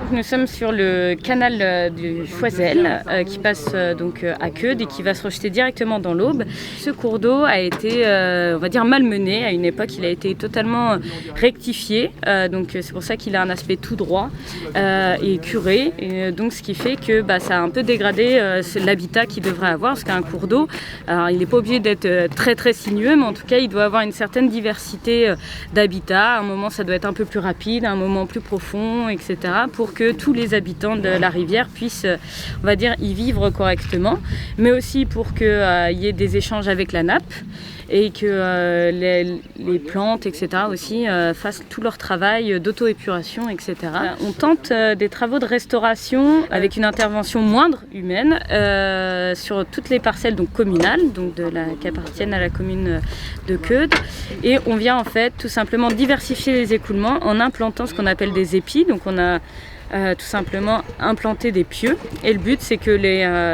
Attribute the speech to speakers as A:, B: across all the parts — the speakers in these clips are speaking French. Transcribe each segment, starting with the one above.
A: Donc nous sommes sur le canal du Choiseul qui passe donc à Queudes et qui va se rejeter directement dans l'Aube. Ce cours d'eau a été, on va dire, malmené. À une époque, il a été totalement rectifié. Donc c'est pour ça qu'il a un aspect tout droit et curé. Et donc ce qui fait que ça a un peu dégradé l'habitat qu'il devrait avoir, parce qu'un cours d'eau, alors il n'est pas obligé d'être très très sinueux, mais en tout cas il doit avoir une certaine diversité d'habitat. À un moment ça doit être un peu plus rapide, à un moment plus profond, etc. pour que tous les habitants de la rivière puissent, on va dire, y vivre correctement, mais aussi pour qu'il y ait des échanges avec la nappe et que les plantes, etc. aussi fassent tout leur travail d'auto-épuration, etc. On tente des travaux de restauration avec une intervention moindre humaine sur toutes les parcelles donc communales, donc qui appartiennent à la commune de Queudes, et on vient en fait tout simplement diversifier les écoulements en implantant ce qu'on appelle des épis. Donc on a tout simplement implanter des pieux, et le but c'est que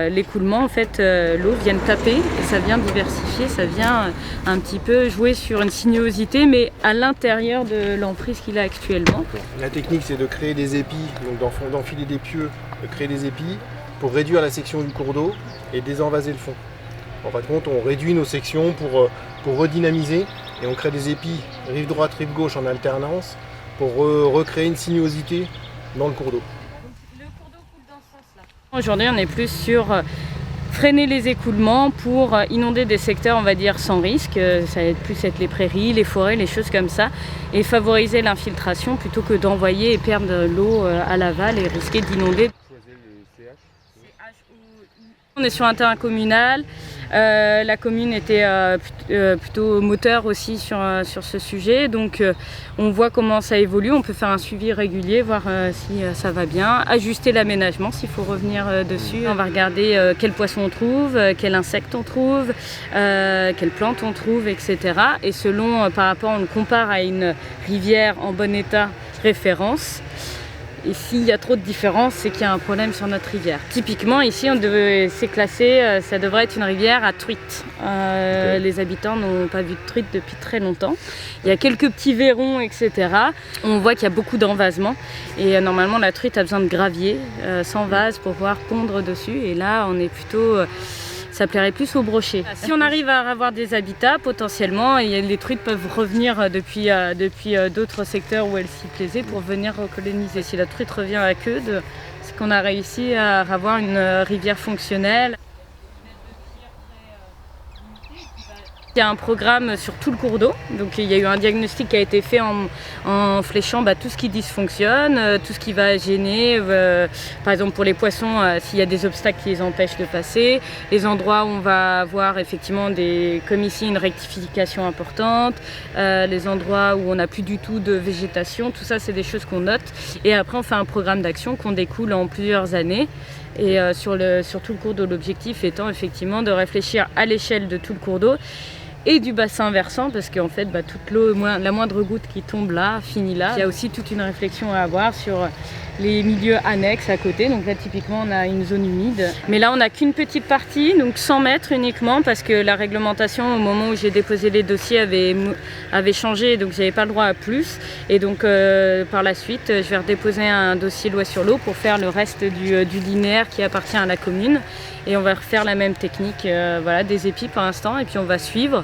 A: l'écoulement, en fait, l'eau vienne taper et ça vient diversifier, ça vient un petit peu jouer sur une sinuosité, mais à l'intérieur de l'emprise qu'il a actuellement.
B: La technique c'est de créer des épis, donc d'enfiler des pieux, de créer des épis pour réduire la section du cours d'eau et désenvaser le fond. En fin de compte, on réduit nos sections pour redynamiser, et on crée des épis rive droite, rive gauche en alternance pour recréer une sinuosité dans le cours d'eau.
A: Le cours d'eau coule dans ce sens-là. Aujourd'hui, on est plus sur freiner les écoulements pour inonder des secteurs, on va dire, sans risque. Ça va plus être les prairies, les forêts, les choses comme ça, et favoriser l'infiltration plutôt que d'envoyer et perdre l'eau à l'aval et risquer d'inonder. On est sur un terrain communal. La commune était plutôt moteur aussi sur ce sujet, donc on voit comment ça évolue, on peut faire un suivi régulier, voir si ça va bien, ajuster l'aménagement s'il faut revenir dessus. On va regarder quels poissons on trouve, quels insectes on trouve, quelles plantes on trouve, etc. Et selon, par rapport, on le compare à une rivière en bon état référence. Et s'il y a trop de différences, c'est qu'il y a un problème sur notre rivière. Typiquement, ici, c'est classé, ça devrait être une rivière à truites. Okay. Les habitants n'ont pas vu de truites depuis très longtemps. Il y a quelques petits verrons, etc. On voit qu'il y a beaucoup d'envasement. Et normalement, la truite a besoin de gravier, sans vase, pour pouvoir pondre dessus. Et là, on est plutôt... ça plairait plus aux brochets. Si on arrive à avoir des habitats, potentiellement, les truites peuvent revenir depuis d'autres secteurs où elles s'y plaisaient pour venir recoloniser. Si la truite revient à Queudes, c'est qu'on a réussi à avoir une rivière fonctionnelle. Il y a un programme sur tout le cours d'eau, donc il y a eu un diagnostic qui a été fait en fléchant tout ce qui dysfonctionne, tout ce qui va gêner, par exemple pour les poissons, s'il y a des obstacles qui les empêchent de passer, les endroits où on va avoir effectivement comme ici une rectification importante, les endroits où on n'a plus du tout de végétation, tout ça c'est des choses qu'on note, et après on fait un programme d'action qu'on découle en plusieurs années. Et sur tout le cours d'eau, l'objectif étant effectivement de réfléchir à l'échelle de tout le cours d'eau et du bassin versant, parce qu'en fait toute l'eau, la moindre goutte qui tombe là, finit là. Il y a aussi toute une réflexion à avoir sur les milieux annexes à côté. Donc là typiquement on a une zone humide, mais là on n'a qu'une petite partie, donc 100 mètres uniquement, parce que la réglementation au moment où j'ai déposé les dossiers avait changé, donc j'avais pas le droit à plus, et donc par la suite je vais redéposer un dossier loi sur l'eau pour faire le reste du linéaire qui appartient à la commune, et on va refaire la même technique, voilà, des épis pour l'instant, et puis on va suivre